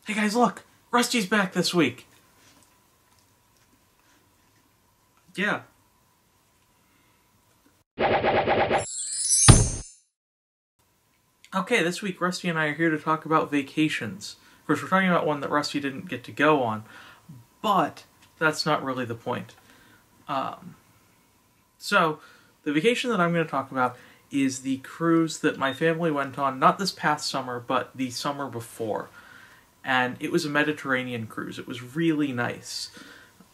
Hey guys, look! Rusty's back this week! Yeah. Okay, this week Rusty and I are here to talk about vacations. Of course, we're talking about one that Rusty didn't get to go on, but that's not really the point. So, the vacation that I'm going to talk about is the cruise that my family went on, not this past summer, but the summer before. And it was a Mediterranean cruise. It was really nice.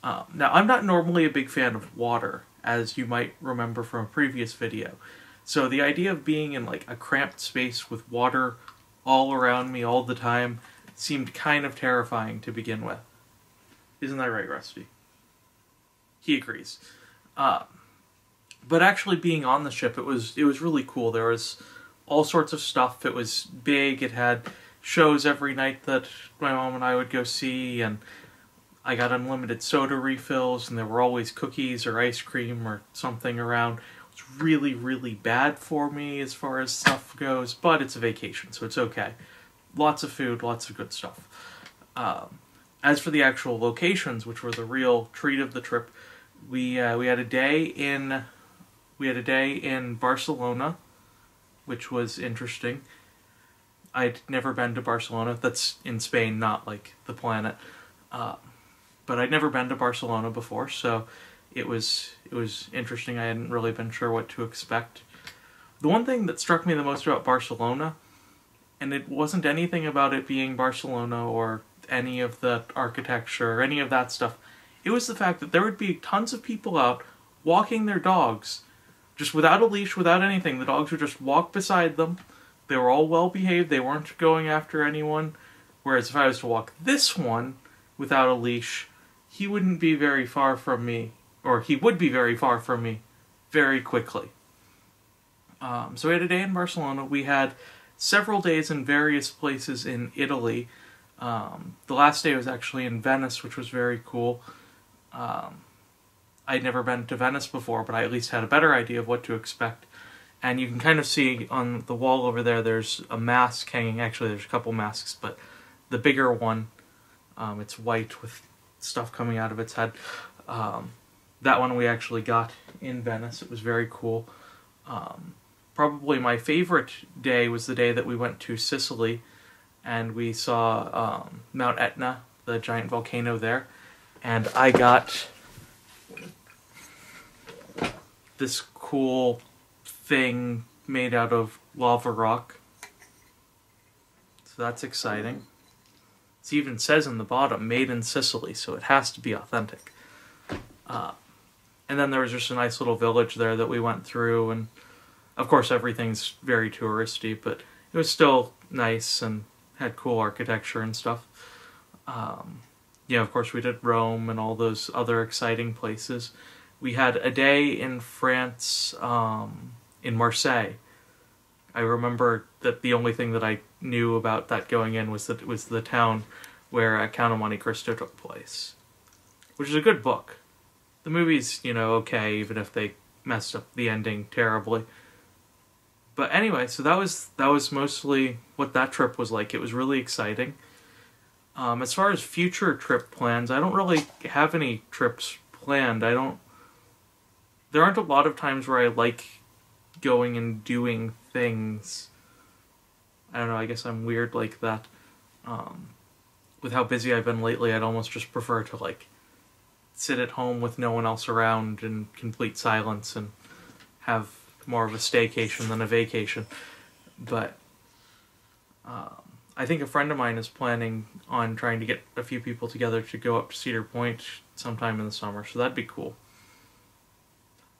Now, I'm not normally a big fan of water, as you might remember from a previous video. So the idea of being in like a cramped space with water all around me all the time seemed kind of terrifying to begin with. Isn't that right, Rusty? He agrees. But actually being on the ship, it was really cool. There was all sorts of stuff. It was big. It had shows every night that my mom and I would go see, and I got unlimited soda refills, and there were always cookies or ice cream or something around. It was really, really bad for me as far as stuff goes, but it's a vacation, so it's okay. Lots of food, lots of good stuff. As for the actual locations, which were the real treat of the trip, we had a day in Barcelona, which was interesting. I'd never been to Barcelona. That's in Spain, not like the planet. But I'd never been to Barcelona before, so it was interesting. I hadn't really been sure what to expect. The one thing that struck me the most about Barcelona, and it wasn't anything about it being Barcelona or any of the architecture or any of that stuff, it was the fact that there would be tons of people out walking their dogs, just without a leash, without anything. The dogs would just walk beside them. They were all well behaved. They weren't going after anyone. Whereas if I was to walk this one without a leash, he wouldn't be very far from me, or he would be very far from me very quickly. So we had a day in Barcelona. We had several days in various places in Italy. The last day was actually in Venice, which was very cool. I'd never been to Venice before, but I at least had a better idea of what to expect. And you can kind of see on the wall over there, there's a mask hanging. Actually, there's a couple masks, but the bigger one, it's white with stuff coming out of its head. That one we actually got in Venice. It was very cool. Probably my favorite day was the day that we went to Sicily, and we saw Mount Etna, the giant volcano there. And I got this cool thing made out of lava rock. So that's exciting. It even says in the bottom, made in Sicily, so it has to be authentic. And then there was just a nice little village there that we went through, and of course everything's very touristy, but it was still nice and had cool architecture and stuff. Yeah, of course we did Rome and all those other exciting places. We had a day in France, in Marseille. I remember that the only thing that I knew about that going in was that it was the town where Count of Monte Cristo took place, which is a good book. The movie's, okay, even if they messed up the ending terribly. But anyway, so that was mostly what that trip was like. It was really exciting. As far as future trip plans, I don't really have any trips planned. There aren't a lot of times where I like going and doing things. I don't know, I guess I'm weird like that. With how busy I've been lately, I'd almost just prefer to, like, sit at home with no one else around in complete silence and have more of a staycation than a vacation. But I think a friend of mine is planning on trying to get a few people together to go up to Cedar Point sometime in the summer, so that'd be cool.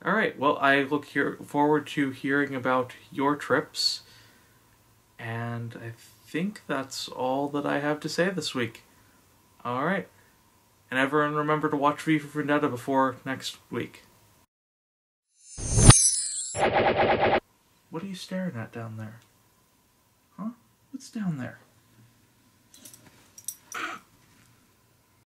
Alright, well, I look forward to hearing about your trips, and I think that's all that I have to say this week. Alright, and everyone remember to watch V for Vendetta before next week. What are you staring at down there? Huh? What's down there?